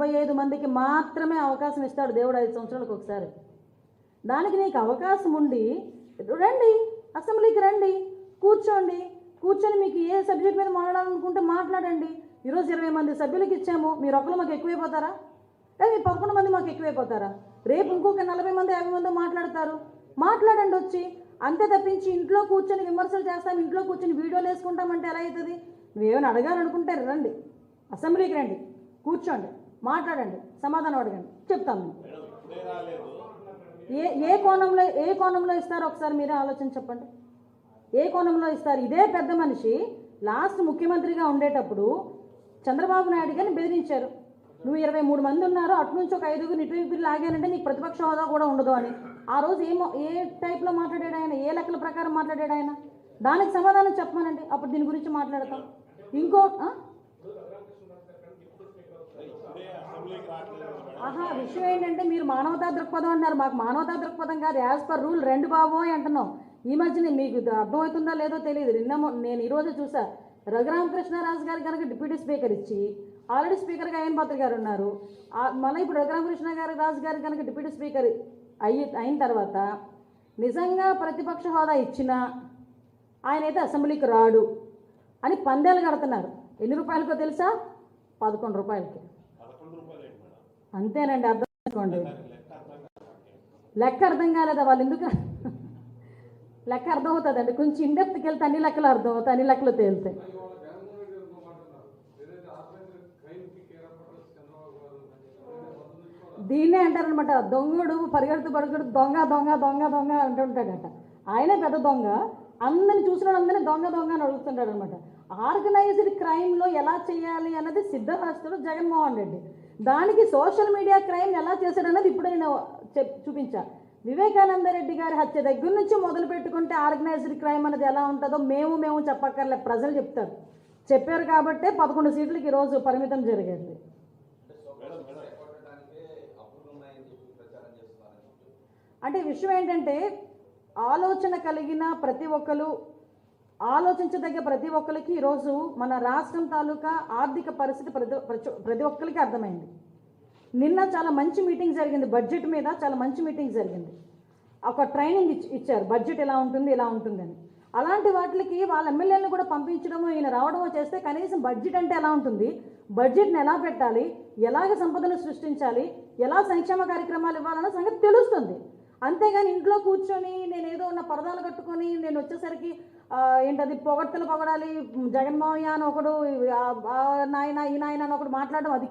75 మందికి మాత్రమే అవకాశం ఇస్తాడు దేవుడు 5 సంవత్సరాలకు ఒకసారి. దానికి నీకు అవకాశం ఉండి రండి, అసెంబ్లీకి రండి, కూర్చొని మీకు ఏ సబ్జెక్ట్ మీద మాట్లాడాలనుకుంటే మాట్లాడండి. ఈరోజు 20 మంది సభ్యులకు ఇచ్చాము, మీరు ఒకరు మాకు ఎక్కువైపోతారా? లేదా మీ 11 మంది మాకు ఎక్కువైపోతారా? రేపు ఇంకొక 40 మంది 50 మంది మాట్లాడండి వచ్చి. అంతే తప్పించి ఇంట్లో కూర్చొని విమర్శలు చేస్తాం, ఇంట్లో కూర్చొని వీడియోలు వేసుకుంటామంటే ఎలా అవుతుంది? నువ్వేమైనా అడగాలనుకుంటే రండి, అసెంబ్లీకి రండి, కూర్చోండి, మాట్లాడండి, సమాధానం అడగండి, చెప్తాం. ఏ కోణంలో ఇస్తారో ఒకసారి మీరే ఆలోచన చెప్పండి. ఏ కోణంలో ఇస్తారు? ఇదే పెద్ద మనిషి లాస్ట్ ముఖ్యమంత్రిగా ఉండేటప్పుడు చంద్రబాబు నాయుడు గారిని బెదిరించారు. నువ్వు 23 మంది ఉన్నారు, అటు నుంచి ఒక 5గురు ఇటు లాగానంటే నీకు ప్రతిపక్ష హోదా కూడా ఉండదు అని. ఆ రోజు ఏ టైప్లో మాట్లాడాడు ఆయన? ఏ లెక్కల ప్రకారం మాట్లాడాడు ఆయన? దానికి సమాధానం చెప్పమనండి, అప్పుడు దీని గురించి మాట్లాడతాం. విషయం ఏంటంటే మీరు మానవతా దృక్పథం అంటున్నారు, మాకు మానవతా దృక్పథం కాదు, యాజ్ పర్ రూల్ 2 బాబోయ్ అంటున్నాం. ఈ మధ్యనే మీకు అర్థమవుతుందో లేదో తెలియదు, నేను ఈరోజు చూసా, రఘురామకృష్ణరాజు గారు కనుక డిప్యూటీ స్పీకర్ ఇచ్చి ఆల్రెడీ స్పీకర్గా అయ్యన్ పాత్ర గారు ఉన్నారు, మళ్ళీ ఇప్పుడు రఘురామకృష్ణరాజు గారు కనుక డిప్యూటీ స్పీకర్ అయిన తర్వాత నిజంగా ప్రతిపక్ష హోదా ఇచ్చినా ఆయనైతే అసెంబ్లీకి రాడు అని పందేలు కడుతున్నారు. ఎన్ని రూపాయలకో తెలుసా? 11 రూపాయలకి. అంతేనండి, అర్థం చేసుకోండి. లెక్క అర్థం కాలేదా? వాళ్ళు ఎందుకు లెక్క అర్థమవుతుందండి, కొంచెం ఇండెప్త్కి వెళ్తే అన్ని లెక్కలు అర్థమవుతాయి, అన్ని లెక్కలు తేలుతాయి. దీన్నే అంటారనమాట, దొంగడు పరిగెడుతూ దొంగ దొంగ దొంగ దొంగ అంటుంటాడట. ఆయనే పెద్ద దొంగ, అందరిని చూసిన అందరినీ దొంగ దొంగ అని అడుగుతుంటాడు అనమాట. ఆర్గనైజ్డ్ క్రైమ్లో ఎలా చేయాలి అన్నది సిద్ధహస్తుడు జగన్మోహన్ రెడ్డి. దానికి సోషల్ మీడియా క్రైమ్ ఎలా చేశాడన్నది ఇప్పుడు నేను చూపించా. వివేకానంద రెడ్డి గారి హత్య దగ్గర నుంచి మొదలు పెట్టుకుంటే ఆర్గనైజ్డ్ క్రైమ్ అనేది ఎలా ఉంటుందో మేము చెప్పక్కర్లే, ప్రజలు చెప్తారు. చెప్పారు కాబట్టే 11 సీట్లకి ఈరోజు పరిమితం జరిగేది. అంటే విషయం ఏంటంటే, ఆలోచన కలిగిన ప్రతి ఒక్కరు, ఆలోచించదగ్గ ప్రతి ఒక్కరికి ఈరోజు మన రాష్ట్రం తాలూకా ఆర్థిక పరిస్థితి ప్రతి ఒక్కరికి అర్థమైంది. నిన్న చాలా మంచి మీటింగ్ జరిగింది, బడ్జెట్ మీద చాలా మంచి మీటింగ్ జరిగింది. ఒక ట్రైనింగ్ ఇచ్చారు, బడ్జెట్ ఎలా ఉంటుందని. అలాంటి వాటికి వాళ్ళ ఎమ్మెల్యేలను కూడా పంపించడము, ఈయన రావడమో చేస్తే కనీసం బడ్జెట్ అంటే ఎలా ఉంటుంది, బడ్జెట్ని ఎలా పెట్టాలి, ఎలాగ సంపదను సృష్టించాలి, ఎలా సంక్షేమ కార్యక్రమాలు ఇవ్వాలన్న సంగతి తెలుస్తుంది. అంతేగాని ఇంట్లో కూర్చొని నేను ఏదో ఉన్న పరదాలు కట్టుకొని నేను వచ్చేసరికి ఏంటది పొగడాలి, జగన్మోహన్ అని ఒకడు, నాయన ఈ నాయన అని ఒకడు మాట్లాడడం అది